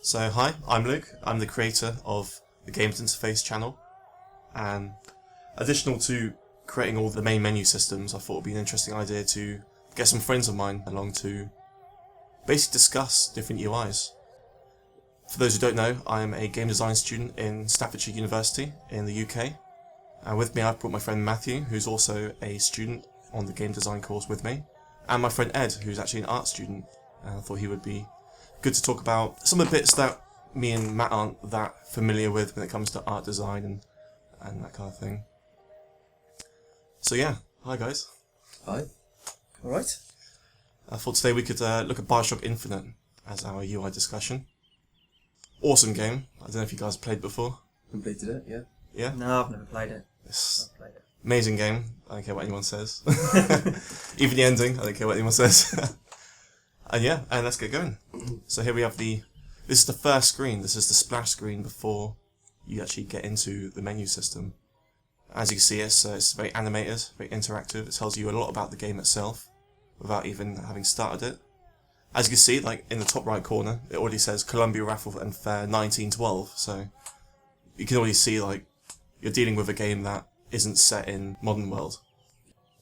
So hi, I'm Luke. I'm the creator of the Games Interface channel, and additional to creating all the main menu systems, I thought it would be an interesting idea to get some friends of mine along to basically discuss different UIs. For those who don't know, I'm a game design student in Staffordshire University in the UK, and with me I've brought my friend Matthew, who's also a student on the game design course with me, and my friend Ed, who's actually an art student, and I thought he would be good to talk about some of the bits that me and Matt aren't that familiar with when it comes to art design and that kind of thing. So yeah, hi guys. Hi. Alright. I thought today we could look at Bioshock Infinite as our UI discussion. Awesome game. I don't know if you guys played before. Completed it, yeah. Yeah? No, I've never played it. It's I've played it. amazing game. I don't care what anyone says. Even the ending, I don't care what anyone says. And let's get going. So here we have this is the first screen, this is the splash screen before you actually get into the menu system. As you can see, it's very animated, very interactive. It tells you a lot about the game itself without even having started it. As you can see, like in the top right corner, it already says Columbia Raffle and Fair 1912, so you can already see like you're dealing with a game that isn't set in modern world.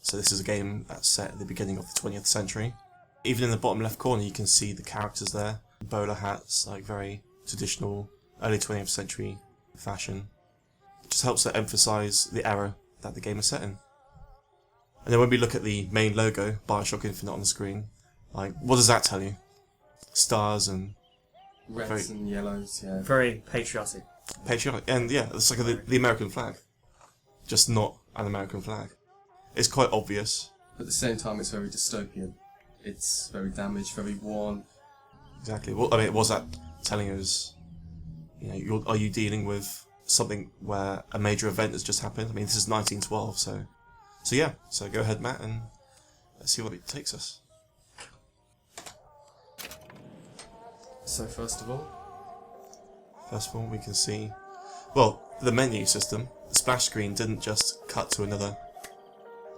So this is a game that's set at the beginning of the 20th century. Even in the bottom left corner you can see the characters there, bowler hats, like very traditional early 20th century fashion. It just helps to emphasise the era that the game is set in. And then when we look at the main logo, Bioshock Infinite on the screen, like what does that tell you? Stars and Reds and yellows, yeah. Very patriotic. Patriotic, and yeah, it's like the American flag, just not an American flag. It's quite obvious. But at the same time it's very dystopian. It's very damaged, very worn. Exactly. Well, I mean, was that telling us, are you dealing with something where a major event has just happened? I mean, this is 1912, so yeah. So go ahead, Matt, and let's see what it takes us. So first of all, we can see, well, the menu system. The splash screen didn't just cut to another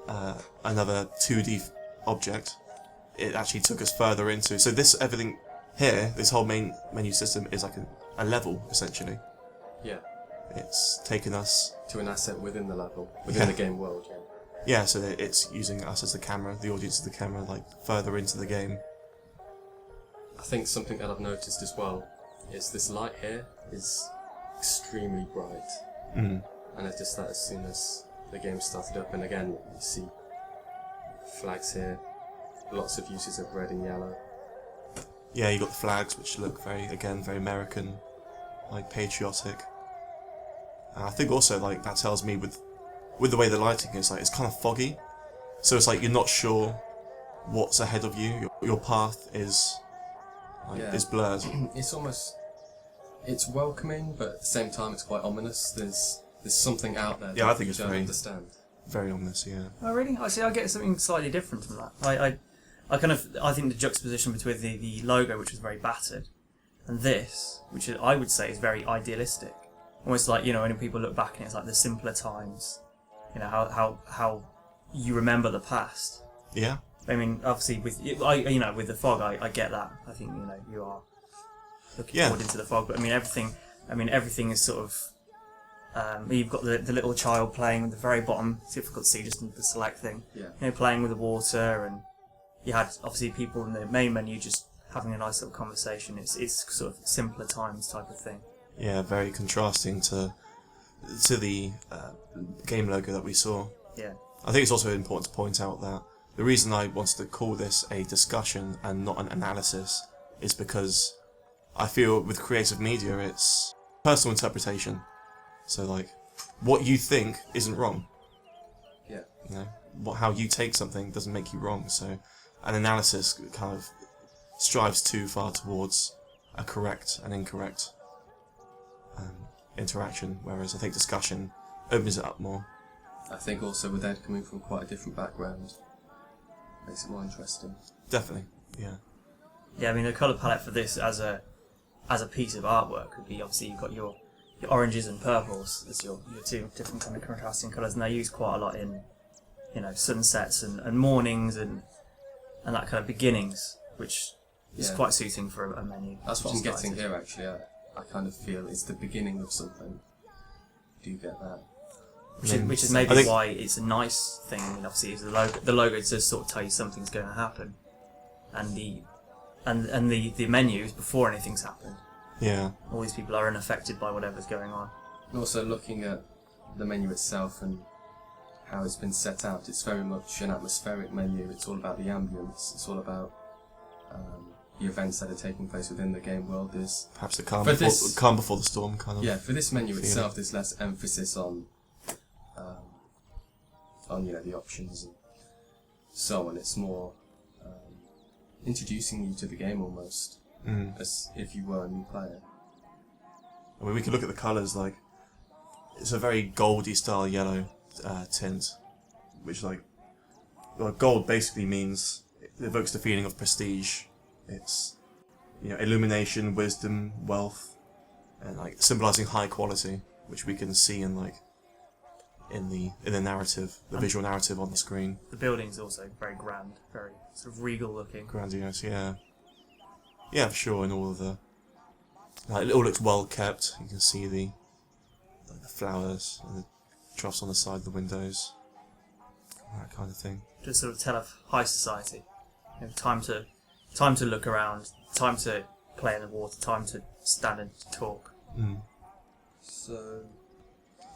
2D object. It actually took us further into. So everything here, this whole main menu system is like a level essentially. yeah, It's taken us. to an asset within the level, within the game world, yeah. Yeah, so that it's using us as the camera, the audience as the camera, like further into the game. I think something that I've noticed as well is this light here is extremely bright. Mm. And I just that as soon as the game started up, and again you see flags here, lots of uses of red and yellow. Yeah, you got the flags, which look very American, like patriotic. And I think also like that tells me with the way the lighting is, like it's kind of foggy, so it's like you're not sure what's ahead of you. Your path is is blurred. It's welcoming, but at the same time it's quite ominous. There's something out there. Yeah, that I think you it's don't very understand. Very ominous. Yeah. Oh really? I see. I get something slightly different from that. I think the juxtaposition between the logo, which is very battered, and this, which I would say is very idealistic. Almost like, when people look back and it's like the simpler times. How you remember the past. Yeah. I mean, obviously with the fog, I get that. I think you are looking forward into the fog, but I mean everything is sort of. You've got the little child playing at the very bottom. It's difficult to see just in the select thing. Yeah. Playing with the water, and you had obviously people in the main menu just having a nice little conversation. It's sort of simpler times type of thing. Yeah, very contrasting to the game logo that we saw. Yeah. I think it's also important to point out that the reason I wanted to call this a discussion and not an analysis is because I feel with creative media it's personal interpretation. So like, what you think isn't wrong. Yeah. How you take something doesn't make you wrong. So an analysis kind of strives too far towards a correct and incorrect interaction, whereas I think discussion opens it up more. I think also with Ed coming from quite a different background, makes it more interesting. Definitely, yeah. Yeah, I mean the colour palette for this as a piece of artwork would be, obviously you've got your oranges and purples as your two different kind of contrasting colours, and they're used quite a lot in sunsets and mornings and that kind of beginnings, which It's Yeah. quite suiting for a menu. That's what I'm Just getting started. here, actually. I kind of feel it's the beginning of something. Do you get that? Which is I maybe think- why it's a nice thing. I mean, obviously, is the logo. The logo does sort of tell you something's going to happen, and the menus before anything's happened. Yeah. All these people are unaffected by whatever's going on. And also looking at the menu itself and how it's been set out, it's very much an atmospheric menu. It's all about the ambience. It's all about the events that are taking place within the game world. Perhaps the calm But before the storm kind of. Yeah, for this menu feeling. itself, there's less emphasis on the options and so on. It's more introducing you to the game almost, as if you were a new player. I mean, we can look at the colours, like, it's a very goldy style yellow tint, which, like, well, gold basically means, it evokes the feeling of prestige. It's, illumination, wisdom, wealth, and, like, symbolising high quality, which we can see in, like, in the narrative, the visual narrative on the screen. The building's also very grand, very sort of regal looking. Grandiose, yeah. Yeah, for sure, and all of the... Like, it all looks well kept. You can see the flowers and the troughs on the side of the windows. That kind of thing. Just sort of tell of high society. Time to look around, time to play in the water, time to stand and talk. So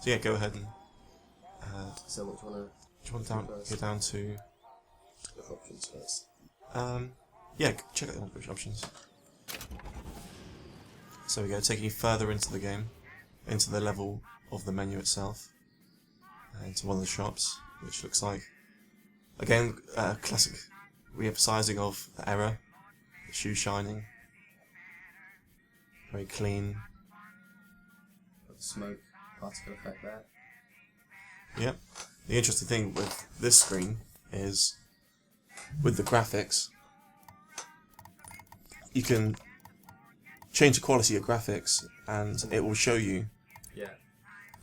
yeah, go ahead and... what do you want do you want go down to... to look options first? Yeah, check out the language options. So we go, taking you further into the game, into the level of the menu itself, into one of the shops, which looks like, again, classic re-emphasising of the error, the shoe shining, very clean. Got the smoke particle effect there. Yep. The interesting thing with this screen is, with the graphics, you can change the quality of graphics and it will show you,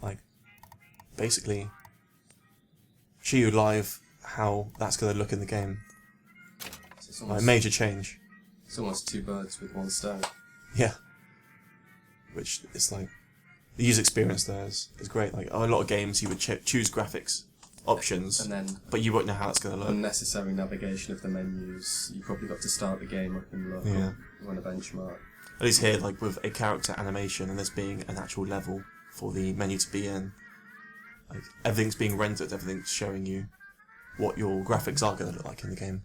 like, basically show you live how that's going to look in the game. So it's Like, almost, major change. it's almost two birds with one stone. Yeah. Which is like, the user experience there is great. Like, a lot of games you would choose graphics options, And then but you won't know how it's going to look. unnecessary navigation of the menus. You probably got to start the game up and look, Yeah. run a benchmark. At least here, like, with a character animation and this being an actual level for the menu to be in, like, everything's being rendered, everything's showing you what your graphics are going to look like in the game.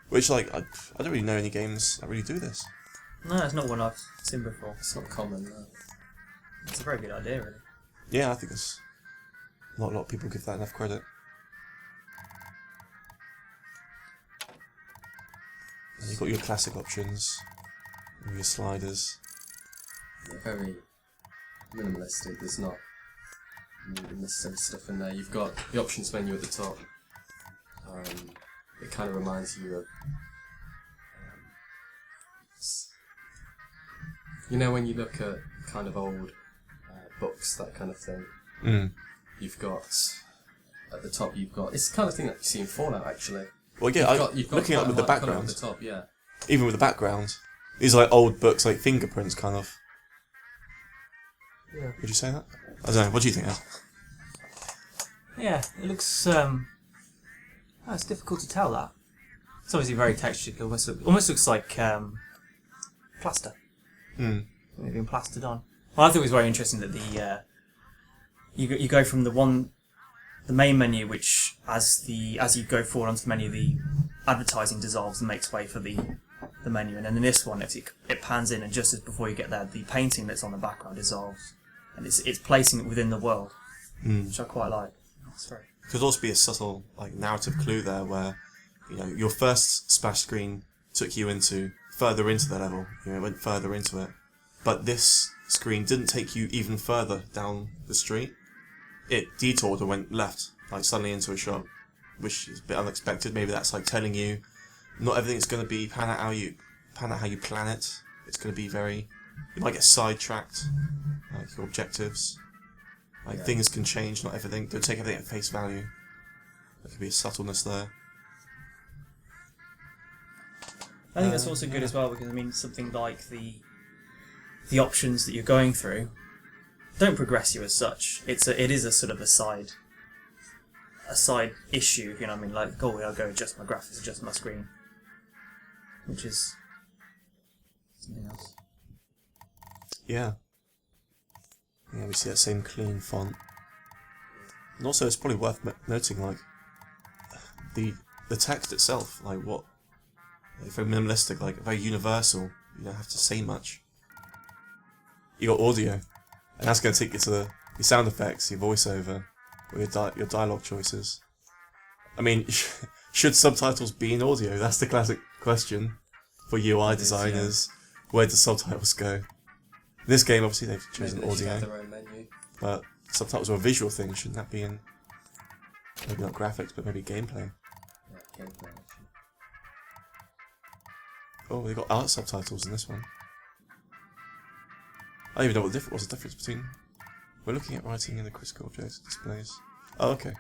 Which, like, I don't really know any games that really do this. No, it's not one I've seen before. It's not common, no. It's a very good idea, really. Yeah, I think it's not a lot of people give that enough credit. And you've got your classic options, and your sliders. They're very minimalistic. There's not unnecessary stuff in there. You've got the options menu at the top. It kind of reminds you of, when you look at kind of old books, that kind of thing. You've got at the top. It's the kind of thing that you see in Fallout, actually. Well, yeah, You've got looking at it with the quite a lot of colour background, at the top, yeah. even with the background, these are like old books, like fingerprints, kind of. Yeah. Would you say that? I don't know. What do you think, Ed? Yeah, it looks. It's difficult to tell that. It's obviously very textured. It almost looks like plaster. They've been plastered on. Well, I thought it was very interesting that the you go from the main menu, which as you go forward onto the menu, the advertising dissolves and makes way for the menu, and then in this one, it pans in, and just as before you get there, the painting that's on the background dissolves, and it's placing it within the world, which I quite like. It's very. Could also be a subtle, like, narrative clue there, where your first splash screen took you further into the level. It went further into it, but this screen didn't take you even further down the street. It detoured and went left, like suddenly into a shop, which is a bit unexpected. Maybe that's like telling you not everything's going to be pan out how you plan it. It's going to be you might get sidetracked, like your objectives. Like, things can change, not everything. Don't take everything at face value. There could be a subtleness there. I think that's also good as well because I mean something like the options that you're going through don't progress you as such. It is a sort of a side issue, if you know what I mean. Like, I'll go adjust my graphics, adjust my screen, which is something else. Yeah. Yeah, we see that same clean font. And also, it's probably worth noting, like, the text itself, like, very minimalistic, like, very universal. You don't have to say much. You got audio, and that's going to take you to your sound effects, your voiceover, or your dialogue choices. I mean, should subtitles be in audio? That's the classic question for UI designers. Yeah. Where do subtitles go? In this game, obviously, they've chosen Maybe they should audio. have their own menu. But subtitles are a visual thing. Shouldn't that be in? Maybe not graphics, but maybe gameplay. Yeah, gameplay. Actually. Oh, they got art subtitles in this one. I don't even know what's the difference between. We're looking at writing in the critical objects displays. Oh, okay.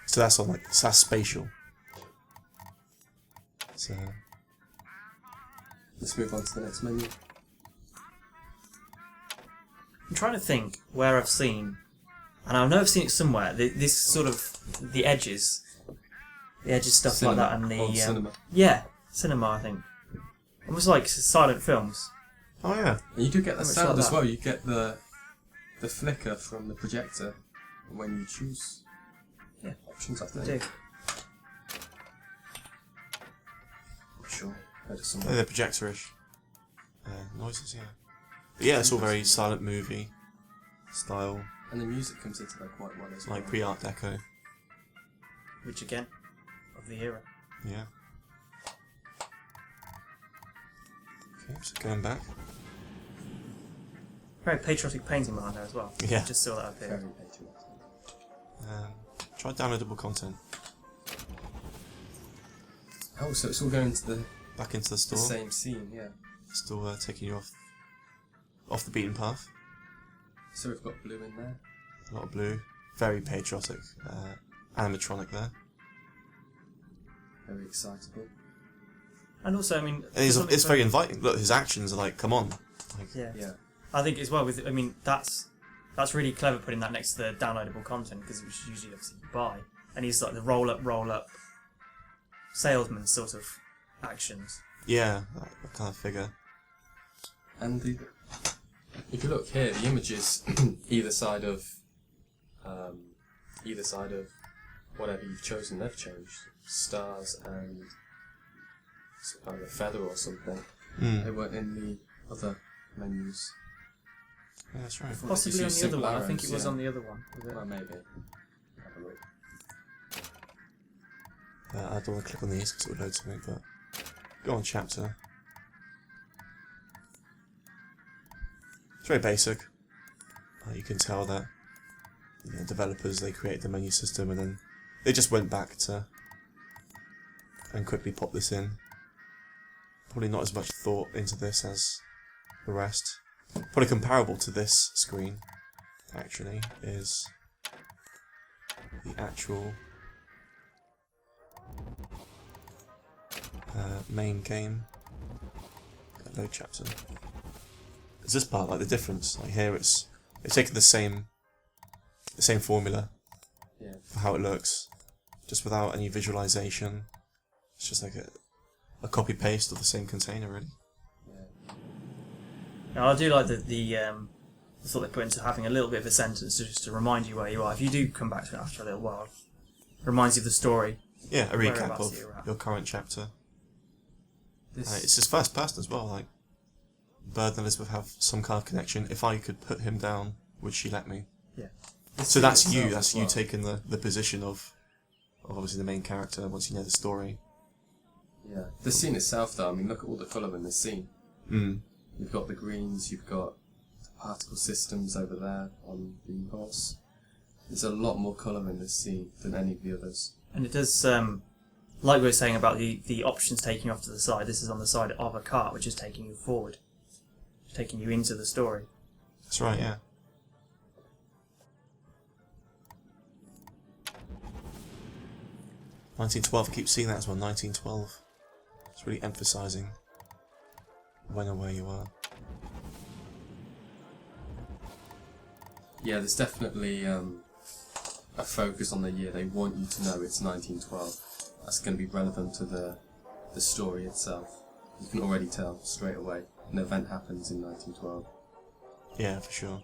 So that's on that's spatial. So let's move on to the next menu. I'm trying to think where I've seen, and I know I've seen it somewhere. This sort of the edges stuff Cinema. like that, and the cinema. Yeah, cinema. I think almost like silent films. oh yeah. And you do get the Much sound like as that. well. You get the flicker from the projector when you choose options. I think. I do. I'm sure. Heard of some. They're projectorish noises, yeah. But yeah, it's all very silent movie style, And the music comes into that quite well as well. like pre-Art Deco. Which again, of the era. Yeah. Okay, so going back. Very patriotic painting behind there as well. Yeah. Just saw that up Very here. patriotic. Try downloadable content. Oh, so it's all going to the Back into the store. same scene, yeah. Still taking you off the beaten path. So we've got blue in there. A lot of blue. Very patriotic. Animatronic there. Very excitable. And also, I mean, And it's very inviting. Look, his actions are like, come on. Like, yeah. Yeah. I think as well with, I mean, that's really clever putting that next to the downloadable content because it's usually obviously you buy, and he's like the roll up salesman sort of actions. yeah, that kind of figure. And if you look here, the images either side of whatever you've chosen, they've changed. Stars and some kind of a feather or something. They weren't in the other menus. Yeah, that's right. Before, Possibly on just the use other one. I simple think it was arrows, on the other one. Was it? Well, maybe. Have a look. I don't want to click on these because it would load something, but go on chapter. It's very basic. You can tell that developers, they created the menu system and then they just went back to and quickly popped this in. Probably not as much thought into this as the rest. Probably comparable to this screen, actually, is the actual main game. Load chapter. Is this part like the difference? Like here, it's taken the same formula Yeah. for how it looks, just without any visualization. It's just like a copy paste of the same container, really. Yeah. Now, I do like the thought they put into having a little bit of a sentence just to remind you where you are. If you do come back to it after a little while, it reminds you of the story. Yeah, a recap Whereabouts of you're at. your current chapter. This It's his first person as well. Like, Bird and Elizabeth have some kind of connection. If I could put him down, would she let me? Yeah. this So scene that's you. itself That's as you well. taking the position of obviously the main character once you know the story. Yeah. The scene itself, though, I mean, look at all the colour in the scene. Mm. You've got the greens, you've got the particle systems over there on the horse. There's a lot more colour in this scene than any of the others. And it does, like we were saying about the options taking you off to the side, this is on the side of a cart, which is taking you forward, taking you into the story. That's right. Yeah. "1912", I keep seeing that as well. 1912. It's really emphasising when and where you are. Yeah, there's definitely a focus on the year. They want you to know it's 1912. That's going to be relevant to the story itself. You can already tell straight away an event happens in 1912. Yeah, for sure.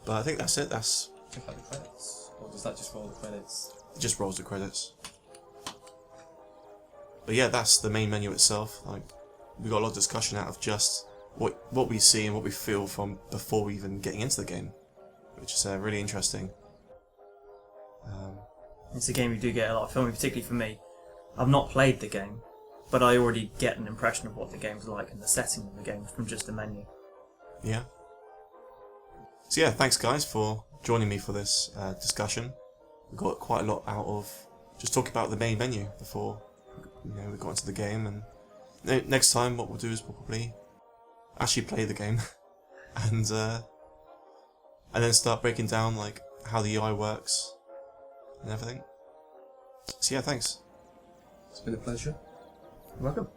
But I think that's it. That's Check out the credits. Or does that just roll the credits? it. Just rolls the credits. But yeah, that's the main menu itself. Like, we got a lot of discussion out of just what we see and what we feel from before even getting into the game, which is really interesting. It's a game you do get a lot of filming, particularly for me. I've not played the game, but I already get an impression of what the game's like and the setting of the game from just the menu. Yeah. So yeah, thanks guys for joining me for this discussion. We got quite a lot out of just talking about the main menu before we got into the game, and next time what we'll do is we'll probably actually play the game and then start breaking down like how the UI works and everything. So yeah, thanks. It's been a pleasure. You're welcome.